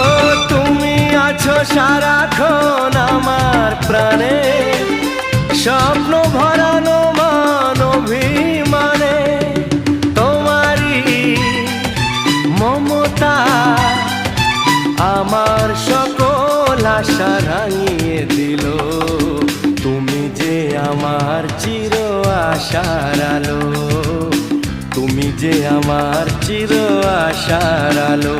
ও তুমি আছো সারাক্ষণ আমার প্রাণে, স্বপ্ন ভরানো মান অভিমানে। তোমারই মমতা আমার সকল আশা রাঙিয়ে দিল। তুমি যে আমার চির আশার আলো, তুমি যে আমার চির আশার আলো।